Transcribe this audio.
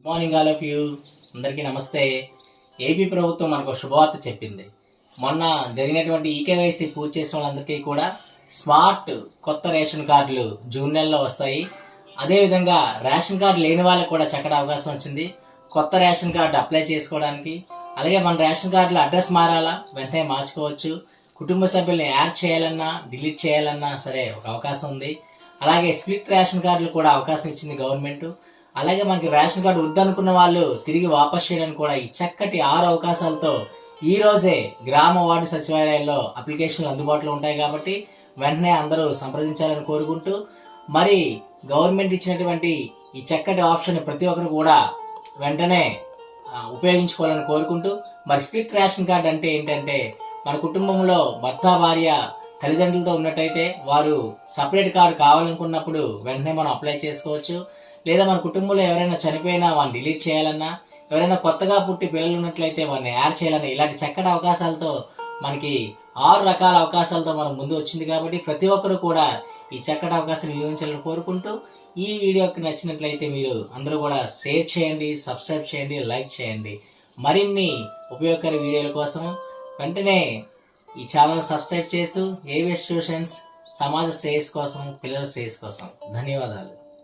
Morning all of you. అందరికీ నమస్తే. AP ప్రభుత్వం మనకు శుభవార్త చెప్పింది. మొన్న జరిగినటువంటి ఈకేవైసీ పూర్తి చేసిన వాళ్ళందరికీ కూడా స్మార్ట్ కొత్త రేషన్ కార్డులు జూన్ నెలలో వస్తాయి. అదేవిధంగా రేషన్ కార్డు లేని వాళ్ళకి కూడా చక్కటి అవకాశం వచ్చింది కొత్త రేషన్ కార్డు అప్లై చేసుకోవడానికి. అలాగే మన రేషన్ కార్డులో అడ్రస్ మారాలా, వెంటనే మార్చుకోవచ్చు. కుటుంబ సభ్యుల్ని యాడ్ చేయాలన్నా డిలీట్ చేయాలన్నా సరే ఒక అవకాశం ఉంది. అలాగే స్ప్లిట్ రేషన్ కార్డులు కూడా అవకాశం ఇచ్చింది గవర్నమెంట్. అలాగే మనకి రేషన్ కార్డు వద్దనుకున్న వాళ్ళు తిరిగి వాపస్ చేయడానికి కూడా ఈ చక్కటి 6 అవకాశాలతో ఈ రోజే గ్రామ వార్డు సచివాలయాల్లో అప్లికేషన్లు అందుబాటులో ఉంటాయి. కాబట్టి వెంటనే అందరూ సంప్రదించాలని కోరుకుంటూ, మరి గవర్నమెంట్ ఇచ్చినటువంటి ఈ చక్కటి ఆప్షన్ ప్రతి ఒక్కరు కూడా వెంటనే ఉపయోగించుకోవాలని కోరుకుంటూ, మరి స్ప్లిట్ రేషన్ కార్డు అంటే ఏంటంటే, మన కుటుంబంలో భర్త భార్య తల్లిదండ్రులతో ఉన్నట్టయితే వారు సపరేట్ కార్డు కావాలనుకున్నప్పుడు వెంటనే మనం అప్లై చేసుకోవచ్చు. లేదా మన కుటుంబంలో ఎవరైనా చనిపోయినా వాడిని డిలీట్ చేయాలన్నా, ఎవరైనా కొత్తగా పుట్టి పిల్లలు ఉన్నట్లయితే వాడిని యాడ్ చేయాలన్నా, ఇలాంటి చక్కటి అవకాశాలతో మనకి 6 రకాల అవకాశాలతో మనం ముందు వచ్చింది. కాబట్టి ప్రతి ఒక్కరు కూడా ఈ చక్కటి అవకాశం వినియోగించాలని కోరుకుంటూ, ఈ వీడియోకి నచ్చినట్లయితే మీరు అందరూ కూడా షేర్ చేయండి, సబ్స్క్రైబ్ చేయండి, లైక్ చేయండి. మరిన్ని ఉపయోగకర వీడియోల కోసం వెంటనే ఈ ఛానల్ సబ్స్క్రైబ్ చేస్తూ ఏవిఎస్ సొల్యూషన్స్ సమాజ శ్రేయస్ కోసం, పిల్లల శ్రేయస్ కోసం. ధన్యవాదాలు.